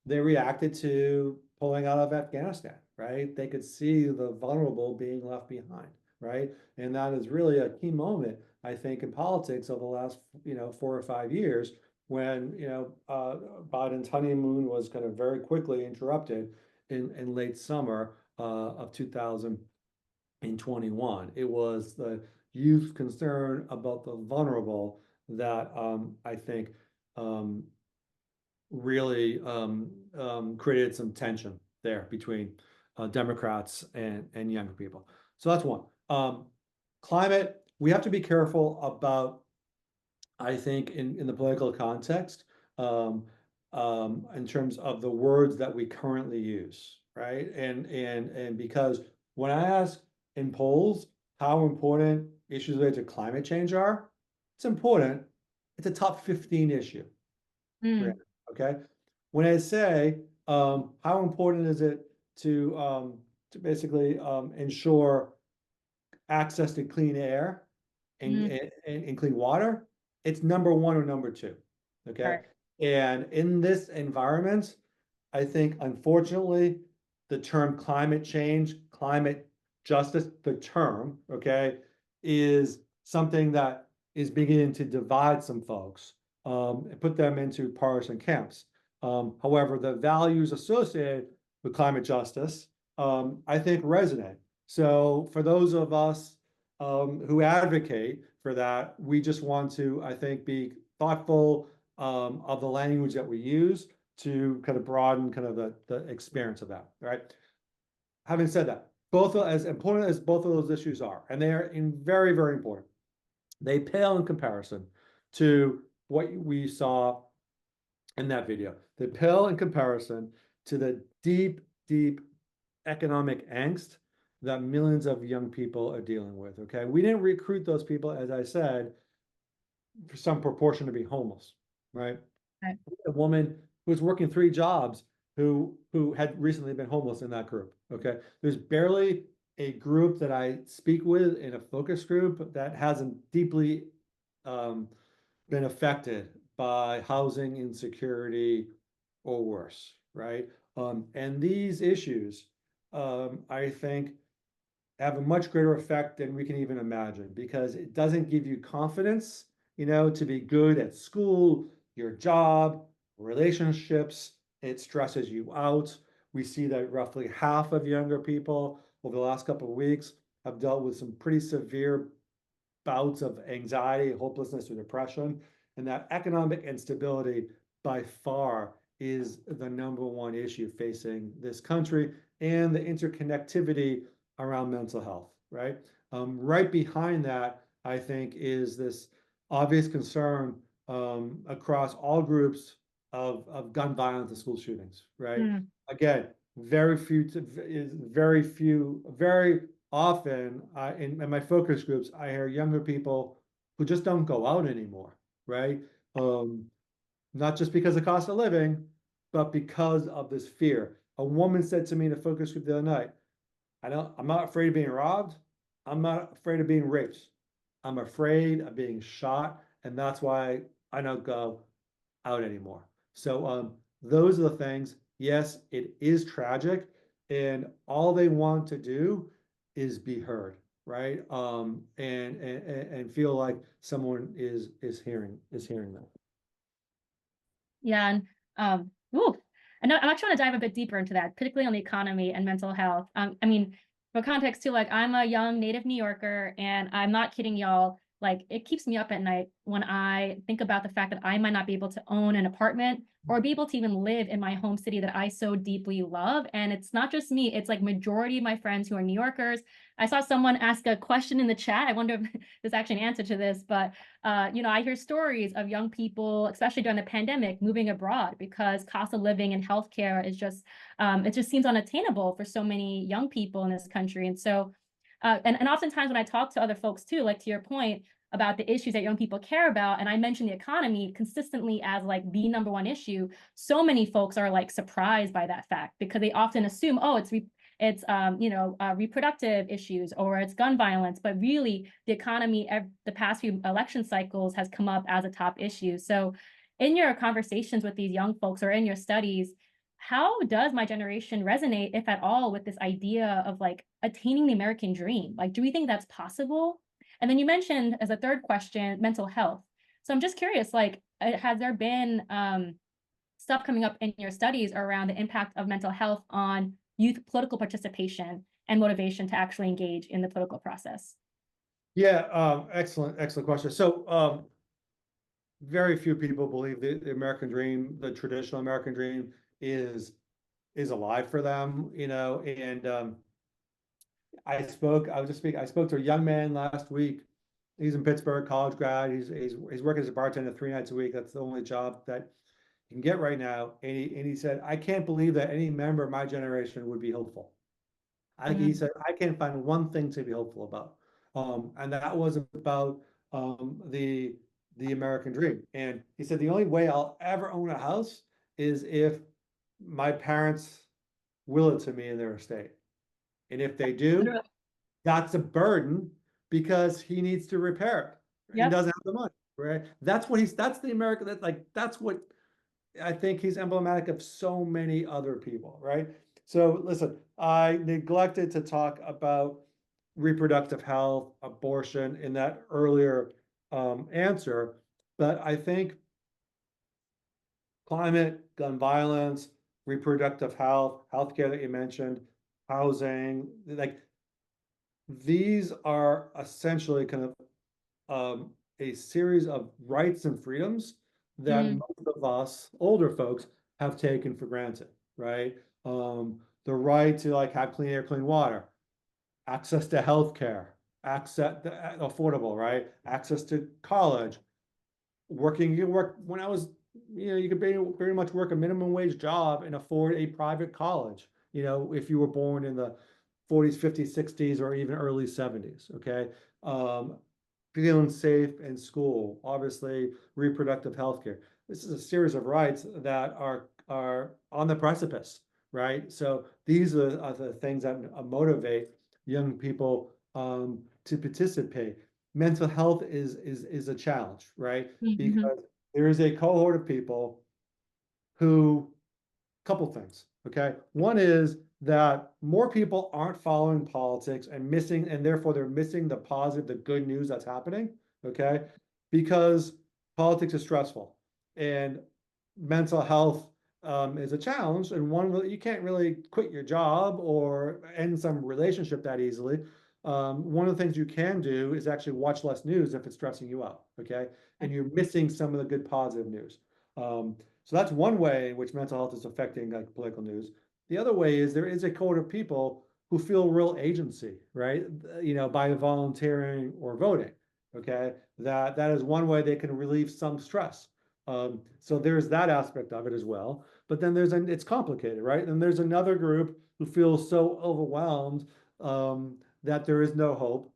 reacted to pulling out of Afghanistan, right? They could see the vulnerable being left behind, right? And that is really a key moment, I think, in politics over the last, you know, 4 or 5 years, when, you know, Biden's honeymoon was kind of very quickly interrupted in late summer of 2021. It was the youth concern about the vulnerable that I think really created some tension there between Democrats and younger people. So that's one. Climate, we have to be careful about, I think, in the political context, in terms of the words that we currently use, right? And because when I ask in polls how important issues related to climate change are, it's important. It's a top 15 issue. Okay. When I say how important is it to basically ensure access to clean air and clean water, it's number one or number two. Okay. Right. And in this environment, I think unfortunately the term climate change, climate justice, the term, okay, is something that is beginning to divide some folks and put them into partisan camps. However, the values associated with climate justice, I think resonate. So for those of us who advocate for that, we just want to, I think, be thoughtful of the language that we use to kind of broaden kind of the experience of that, right? Having said that, both as important as both of those issues are, and they are very, very important, they pale in comparison to what we saw in that video. They pale in comparison to the deep, deep economic angst that millions of young people are dealing with, okay? We didn't recruit those people, as I said, for some proportion to be homeless, right? Right. A woman who was working 3 jobs who had recently been homeless in that group, okay? There's barely a group that I speak with in a focus group that hasn't deeply been affected by housing insecurity or worse, right? And these issues, I think, have a much greater effect than we can even imagine, because it doesn't give you confidence, you know, to be good at school, your job, relationships. It stresses you out. We see that roughly half of younger people over the last couple of weeks have dealt with some pretty severe bouts of anxiety, hopelessness, or depression. And that economic instability by far is the number one issue facing this country, and the interconnectivity around mental health, right? Right behind that, I think, is this obvious concern across all groups of gun violence and school shootings, right? Again, very often in my focus groups, I hear younger people who just don't go out anymore, right? Not just because of cost of living, but because of this fear. A woman said to me in a focus group the other night, I'm not afraid of being robbed. I'm not afraid of being raped. I'm afraid of being shot, and that's why I don't go out anymore. So those are the things. Yes, it is tragic, and all they want to do is be heard, right? And feel like someone is hearing them. Yeah, and I'm actually want to dive a bit deeper into that, particularly on the economy and mental health. I mean, for context too, like I'm a young native New Yorker, and I'm not kidding y'all. Like it keeps me up at night when I think about the fact that I might not be able to own an apartment or be able to even live in my home city that I so deeply love. And it's not just me, it's like majority of my friends who are New Yorkers. I saw someone ask a question in the chat. I wonder if there's actually an answer to this, but you know, I hear stories of young people, especially during the pandemic, moving abroad because cost of living and healthcare is just, it just seems unattainable for so many young people in this country. And so, and oftentimes when I talk to other folks too, like to your point about the issues that young people care about, and I mentioned the economy consistently as like the number one issue, so many folks are like surprised by that fact because they often assume, oh, it's reproductive issues or it's gun violence, but really the economy, the past few election cycles has come up as a top issue. So in your conversations with these young folks or in your studies, how does my generation resonate, if at all, with this idea of like attaining the American dream? Like, do we think that's possible? And then you mentioned as a third question, mental health. So I'm just curious, like, has there been stuff coming up in your studies around the impact of mental health on youth political participation and motivation to actually engage in the political process? Yeah, excellent question. So very few people believe the American dream, the traditional American dream, is is alive for them, and I spoke to a young man last week. He's in Pittsburgh, college grad. He's working as a bartender 3 nights a week. That's the only job that you can get right now. And he said, I can't believe that any member of my generation would be hopeful. He said, I can't find one thing to be hopeful about. And that was about the American dream. And he said, the only way I'll ever own a house is if my parents will it to me in their estate. And if they do, that's a burden because he needs to repair it. He doesn't have the money, right? That's the American, that's what I think he's emblematic of so many other people, right? So listen, I neglected to talk about reproductive health, abortion in that earlier answer, but I think climate, gun violence, reproductive health, healthcare that you mentioned, housing, these are essentially kind of a series of rights and freedoms that most of us older folks have taken for granted, right? The right to have clean air, clean water, access to healthcare, access to affordable, right? Access to college, when I was, you could very much work a minimum wage job and afford a private college, if you were born in the 40s, 50s, 60s, or even early 70s, okay? Feeling safe in school, obviously reproductive health care. This is a series of rights that are on the precipice, right? So these are the things that motivate young people to participate. Mental health is a challenge, right? Because there is a cohort of people who, couple things, okay? One is that more people aren't following politics and therefore they're missing the positive, the good news that's happening, okay? Because politics is stressful and mental health is a challenge, and one, you can't really quit your job or end some relationship that easily. One of the things you can do is actually watch less news if it's stressing you out, okay? And you're missing some of the good positive news. So that's one way in which mental health is affecting political news. The other way is there is a cohort of people who feel real agency, right? By volunteering or voting, okay? That is one way they can relieve some stress. So there's that aspect of it as well. But then it's complicated, right? And there's another group who feels so overwhelmed that there is no hope.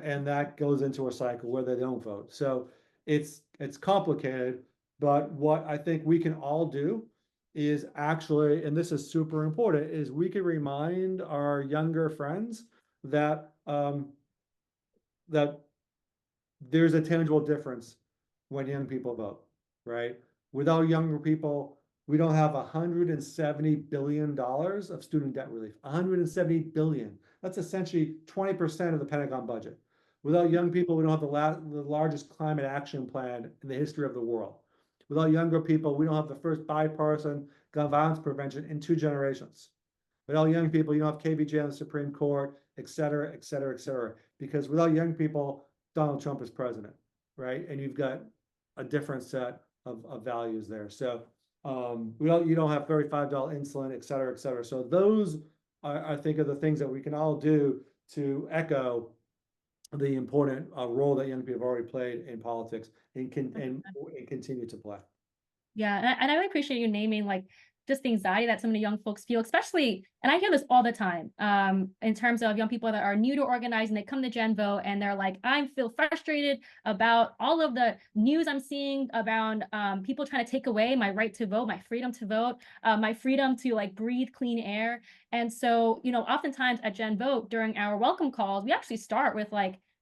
And that goes into a cycle where they don't vote. So it's complicated, but what I think we can all do is actually, and this is super important, is we can remind our younger friends that that there's a tangible difference when young people vote, right? Without younger people, we don't have $170 billion of student debt relief. $170 billion. That's essentially 20% of the Pentagon budget. Without young people, we don't have the largest climate action plan in the history of the world. Without younger people, we don't have the first bipartisan gun violence prevention in 2 generations. Without young people, you don't have KBJ on the Supreme Court, et cetera, et cetera, et cetera. Because without young people, Donald Trump is president, right? And you've got a different set of values there. So you don't have $35 insulin, et cetera, et cetera. So those I think are the things that we can all do to echo the important role that young people have already played in politics and continue to play. Yeah, and I really appreciate you naming just the anxiety that so many young folks feel, especially, and I hear this all the time, in terms of young people that are new to organizing, they come to GenVote and they're like, I feel frustrated about all of the news I'm seeing around people trying to take away my right to vote, my freedom to vote, my freedom to breathe clean air. And so, oftentimes at GenVote during our welcome calls, we actually start with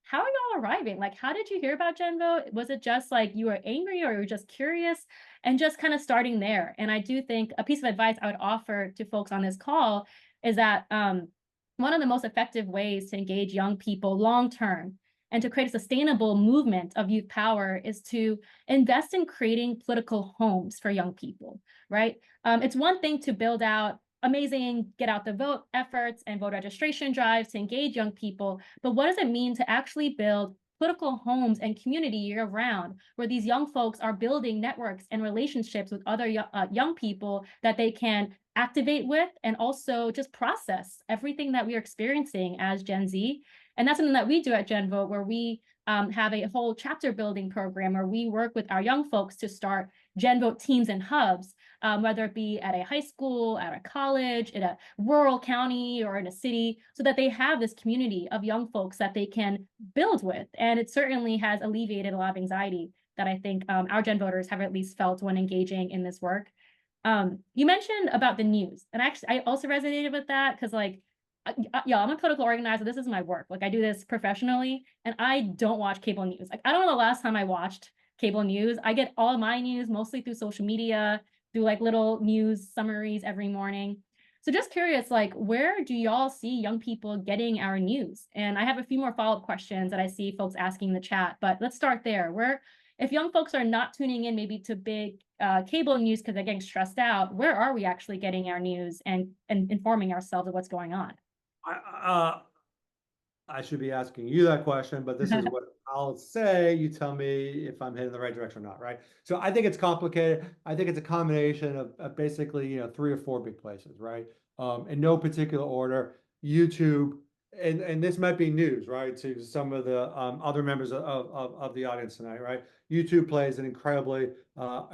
how are y'all arriving? How did you hear about GenVote? Was it just you were angry or you were just curious? And just kind of starting there. And I do think a piece of advice I would offer to folks on this call is that one of the most effective ways to engage young people long-term and to create a sustainable movement of youth power is to invest in creating political homes for young people, right? It's one thing to build out amazing get out the vote efforts and voter registration drives to engage young people, but what does it mean to actually build political homes and community year round, where these young folks are building networks and relationships with other young people that they can activate with, and also just process everything that we are experiencing as Gen Z. And that's something that we do at GenVote, where we have a whole chapter building program where we work with our young folks to start GenVote teams and hubs, whether it be at a high school, at a college, in a rural county, or in a city, so that they have this community of young folks that they can build with. And it certainly has alleviated a lot of anxiety that I think our Gen voters have at least felt when engaging in this work. You mentioned about the news, and actually I also resonated with that, because like, yeah, I'm a political organizer. This is my work. Like, I do this professionally, and I don't watch cable news. Like, I don't know the last time I watched cable news. I get all of my news mostly through social media, through like little news summaries every morning. So just curious, like, where do y'all see young people getting our news? And I have a few more follow-up questions that I see folks asking in the chat, but let's start there. Where, if young folks are not tuning in maybe to big cable news because they're getting stressed out, where are we actually getting our news and informing ourselves of what's going on? I should be asking you that question, but this is what I'll say. You tell me if I'm heading in the right direction or not, right? So I think it's complicated. I think it's a combination of basically, 3 or 4 big places, right? In no particular order, YouTube, and this might be news, right, to some of the other members of the audience tonight, right? YouTube plays an incredibly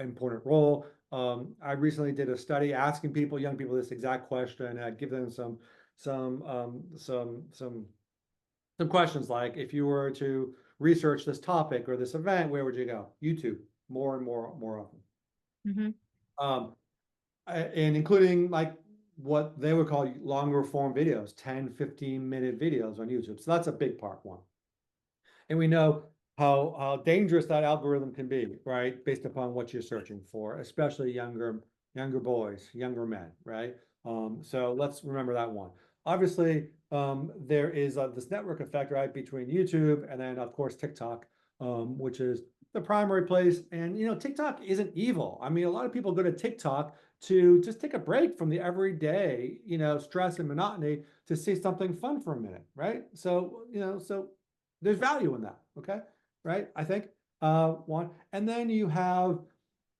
important role. I recently did a study asking people, young people, this exact question, and I'd give them some questions like, if you were to research this topic or this event, where would you go? YouTube, more and more often. And including like what they would call longer form videos, 10, 15-minute videos on YouTube. So that's a big part one. And we know how dangerous that algorithm can be, right? Based upon what you're searching for, especially younger boys, younger men, right? So let's remember that one. Obviously, there is this network effect, right, between YouTube and then, of course, TikTok, which is the primary place. And, TikTok isn't evil. I mean, a lot of people go to TikTok to just take a break from the everyday, stress and monotony to see something fun for a minute, right? So, so there's value in that, okay, right? I think, one. And then you have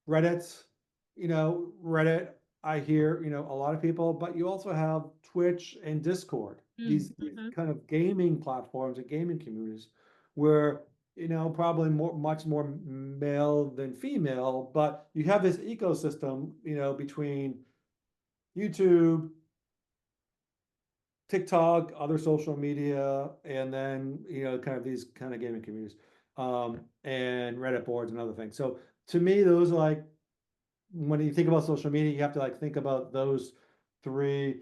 Reddit, Reddit, I hear, a lot of people, but you also have Twitch and Discord, these kind of gaming platforms and gaming communities where, probably much more male than female, but you have this ecosystem, between YouTube, TikTok, other social media, and then, kind of these kind of gaming communities, and Reddit boards and other things. So to me, those are like, when you think about social media, you have to like think about those 3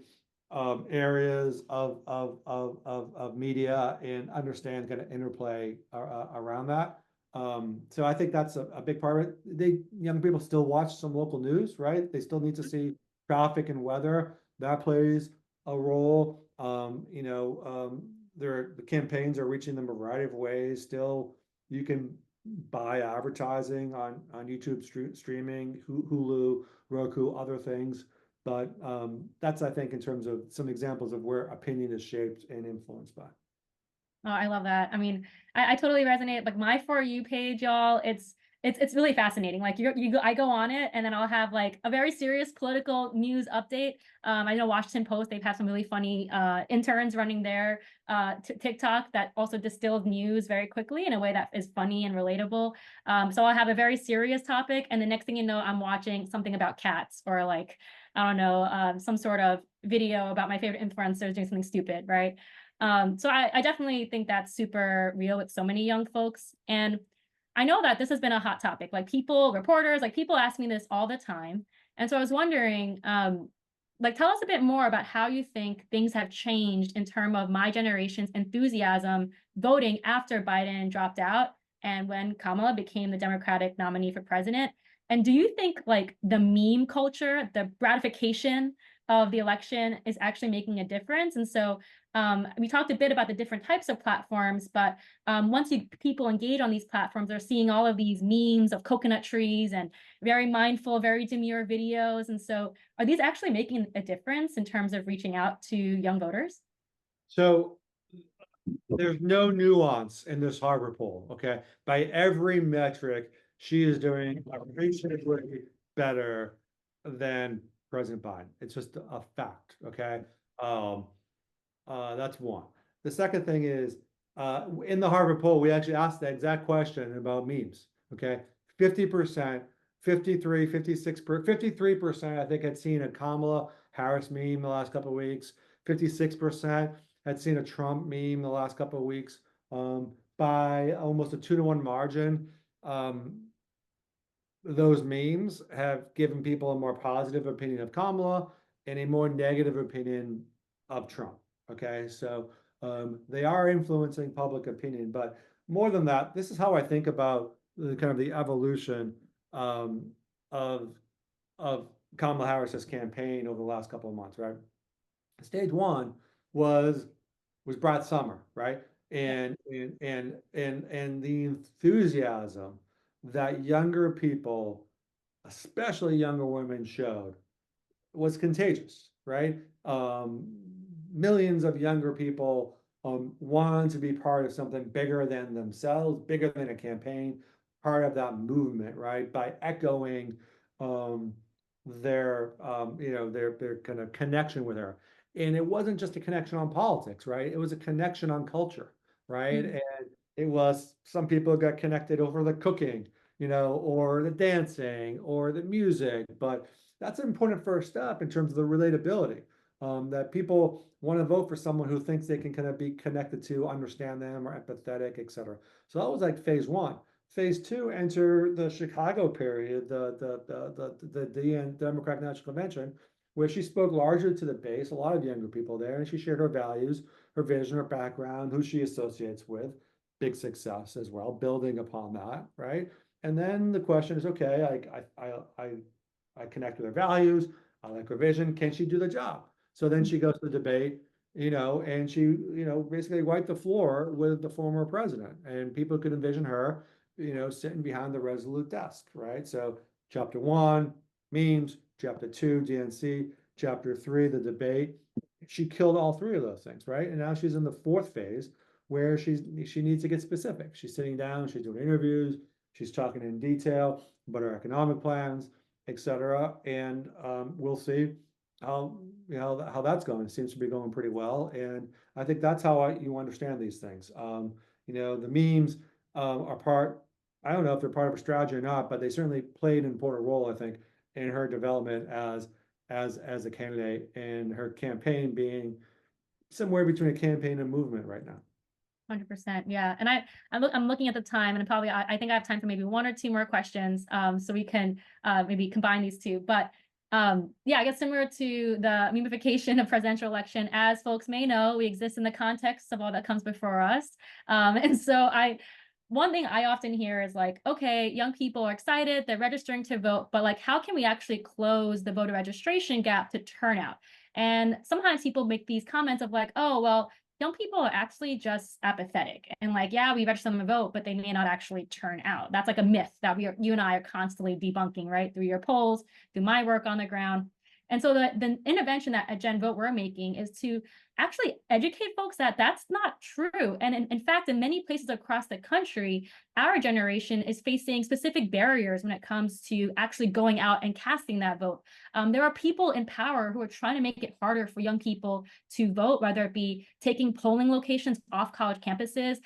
areas of media and understand kind of interplay around that. So I think that's a big part of it. Young people still watch some local news, right? They still need to see traffic and weather. That plays a role. The campaigns are reaching them a variety of ways. Still, you can buy advertising on YouTube streaming, Hulu, Roku, other things. But that's, I think, in terms of some examples of where opinion is shaped and influenced by. Oh, I love that. I mean, I totally resonate. Like my For You page, y'all, it's really fascinating. Like I go on it, and then I'll have like a very serious political news update. I know Washington Post, they've had some really funny interns running their TikTok that also distills news very quickly in a way that is funny and relatable. So I'll have a very serious topic, and the next thing you know, I'm watching something about cats, or like, I don't know, some sort of video about my favorite influencers doing something stupid, right? So I definitely think that's super real with so many young folks. And I know that this has been a hot topic. Like reporters, like people ask me this all the time. And so I was wondering, like, tell us a bit more about how you think things have changed in terms of my generation's enthusiasm voting after Biden dropped out and when Kamala became the Democratic nominee for president. And do you think like the meme culture, the gratification of the election is actually making a difference? And so we talked a bit about the different types of platforms, but once people engage on these platforms, they're seeing all of these memes of coconut trees and very mindful, very demure videos. And so are these actually making a difference in terms of reaching out to young voters? So there's no nuance in this Harvard poll, okay? By every metric, she is doing appreciably better than President Biden. It's just a fact, okay? That's one. The second thing is, in the Harvard poll, we actually asked that exact question about memes, okay? 50%, 53, 53%, I think, had seen a Kamala Harris meme the last couple of weeks. 56% had seen a Trump meme the last couple of weeks. By almost a 2-to-1 margin, those memes have given people a more positive opinion of Kamala and a more negative opinion of Trump. Okay, so they are influencing public opinion, but more than that, this is how I think about the kind of the evolution of Kamala Harris's campaign over the last couple of months, right? Stage one was Brad Summer, right? And the enthusiasm that younger people, especially younger women, showed was contagious, right? Millions of younger people wanted to be part of something bigger than themselves, bigger than a campaign, part of that movement, right? By echoing their kind of connection with her. And it wasn't just a connection on politics, right? It was a connection on culture, right? And it was, some people got connected over the cooking, or the dancing or the music, but that's an important first step in terms of the relatability, that people want to vote for someone who thinks they can kind of be connected to, understand them, or empathetic, et cetera. So that was like phase one. Phase two, enter the Chicago period, the Democratic National Convention, where she spoke largely to the base, a lot of younger people there, and she shared her values, her vision, her background, who she associates with. Big success as well, building upon that, right? And then the question is, okay, I connect with her values, I like her vision, can she do the job? So then she goes to the debate, and she, basically wiped the floor with the former president, and people could envision her, sitting behind the resolute desk, right? So chapter one, memes, chapter two, DNC, chapter three, the debate. She killed all three of those things, right? And now she's in the fourth phase where she needs to get specific. She's sitting down, she's doing interviews, she's talking in detail about her economic plans, et cetera. And we'll see how that's going. It seems to be going pretty well. And I think that's how you understand these things. The memes are part, I don't know if they're part of a strategy or not, but they certainly played an important role, I think, in her development as a candidate, and her campaign being somewhere between a campaign and movement right now. 100%. Yeah. And I'm looking at the time, and probably, I think I have time for maybe one or two more questions. So we can maybe combine these two, but yeah, I guess similar to the memification of presidential election, as folks may know, we exist in the context of all that comes before us. And so one thing I often hear is like, okay, young people are excited, they're registering to vote, but like, how can we actually close the voter registration gap to turnout? And sometimes people make these comments of like, oh, well, young people are actually just apathetic, and like, yeah, we register them to vote, but they may not actually turn out. That's like a myth that you and I are constantly debunking, right? Through your polls, through my work on the ground. And so the intervention that at GenVote we're making is to actually educate folks that that's not true. And in fact, in many places across the country, our generation is facing specific barriers when it comes to actually going out and casting that vote. There are people in power who are trying to make it harder for young people to vote, whether it be taking polling locations off college campuses,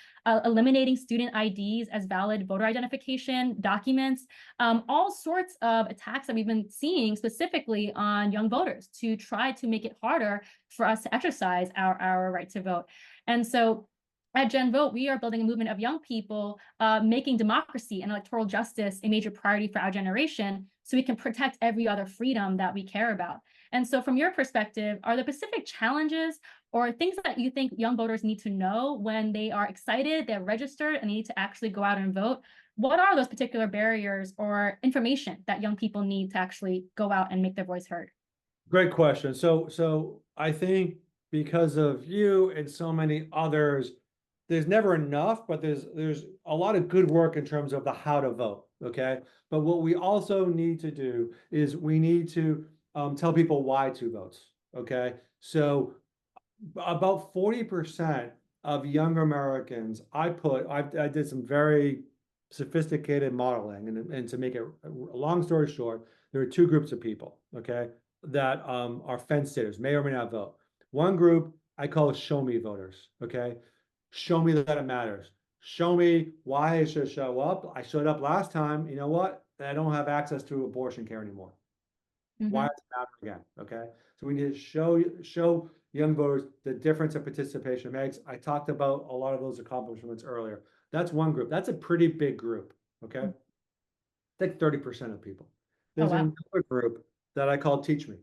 eliminating student IDs as valid voter identification documents, all sorts of attacks that we've been seeing specifically on young voters to try to make it harder for us to exercise our right to vote. And so at GenVote, we are building a movement of young people making democracy and electoral justice a major priority for our generation, so we can protect every other freedom that we care about. And so from your perspective, are there specific challenges or things that you think young voters need to know when they are excited, they're registered, and they need to actually go out and vote? What are those particular barriers or information that young people need to actually go out and make their voice heard? Great question. So I think because of you and so many others, there's never enough, but there's a lot of good work in terms of the how to vote, okay? But what we also need to do is we need to tell people why to vote, okay? So about 40% of younger Americans, I did some very sophisticated modeling, and to make it a long story short, there are two groups of people, okay, that are fence sitters, may or may not vote. One group I call show me voters, okay? Show me that it matters. Show me why I should show up. I showed up last time. You know what? I don't have access to abortion care anymore. Why does it matter again? Okay. So we need to show young voters the difference that participation makes. I talked about a lot of those accomplishments earlier. That's one group. That's a pretty big group. Okay. Like 30% of people. There's wow. another group that I call Teach Me.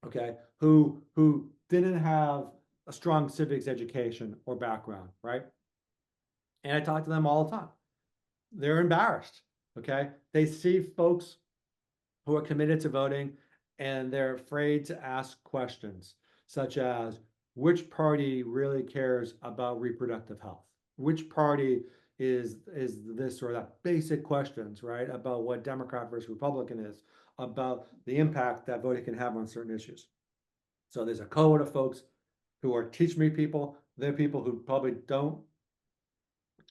Okay, who didn't have a strong civics education or background, right? And I talk to them all the time. They're embarrassed. Okay, they see folks who are committed to voting, and they're afraid to ask questions such as, which party really cares about reproductive health? Which party is this or that? Basic questions, right? About what Democrat versus Republican is, about the impact that voting can have on certain issues. So there's a cohort of folks who are Teach Me people. They're people who probably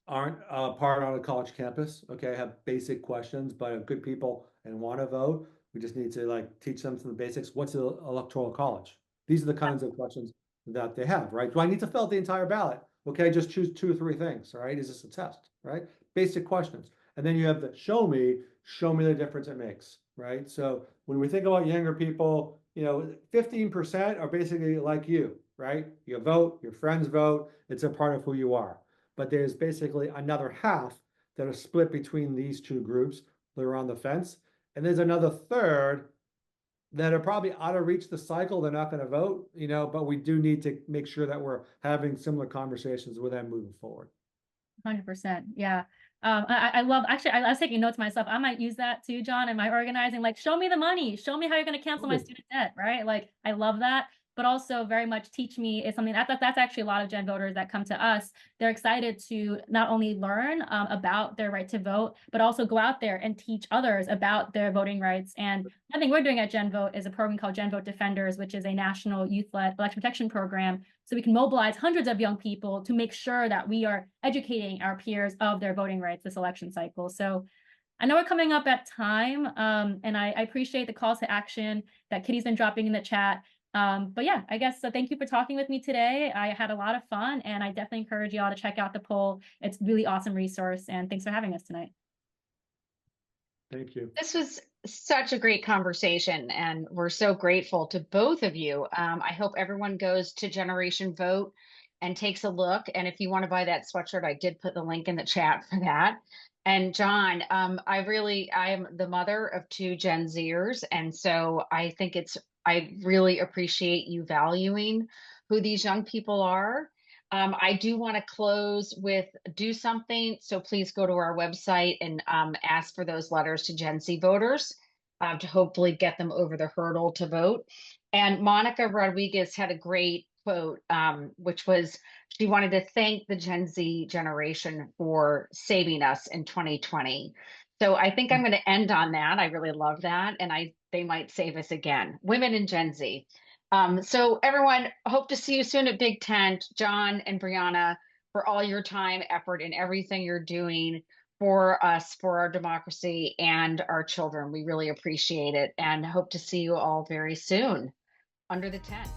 aren't part on a college campus, okay, have basic questions, but are good people and want to vote. We just need to like teach them some of the basics. What's the electoral college? These are the kinds of questions that they have, right? Do I need to fill out the entire ballot? Okay, just choose 2 or 3 things, right? Is this a test, right? Basic questions. And then you have the show me the difference it makes, right? So when we think about younger people, 15% are basically like you, right? You vote, your friends vote, it's a part of who you are. But there's basically another half that are split between these two groups that are on the fence. And there's another third that are probably out of reach the cycle. They're not going to vote, but we do need to make sure that we're having similar conversations with them moving forward. 100%. Yeah. I love, actually, I was taking notes myself. I might use that too, John, in my organizing, like, show me the money, show me how you're going to cancel my student debt, right? Like, I love that. But also very much Teach Me is something that's actually a lot of Gen voters that come to us. They're excited to not only learn about their right to vote, but also go out there and teach others about their voting rights. And one thing we're doing at GenVote is a program called GenVote Defenders, which is a national youth-led election protection program. So we can mobilize hundreds of young people to make sure that we are educating our peers of their voting rights this election cycle. So I know we're coming up at time, and I appreciate the calls to action that Kitty's been dropping in the chat. But yeah, I guess so. Thank you for talking with me today. I had a lot of fun, and I definitely encourage you all to check out the poll. It's a really awesome resource, and thanks for having us tonight. Thank you. This was such a great conversation, and we're so grateful to both of you. I hope everyone goes to Generation Vote and takes a look. And if you want to buy that sweatshirt, I did put the link in the chat for that. And John, I am the mother of 2 Gen Zers, and so I really appreciate you valuing who these young people are. I do want to close with do something. So please go to our website and ask for those letters to Gen Z voters to hopefully get them over the hurdle to vote. And Monica Rodriguez had a great quote, which was she wanted to thank the Gen Z generation for saving us in 2020. So I think I'm going to end on that. I really love that. And they might save us again, women in Gen Z. So everyone, hope to see you soon at Big Tent. John and Brianna, for all your time, effort, and everything you're doing for us, for our democracy and our children. We really appreciate it and hope to see you all very soon under the tent.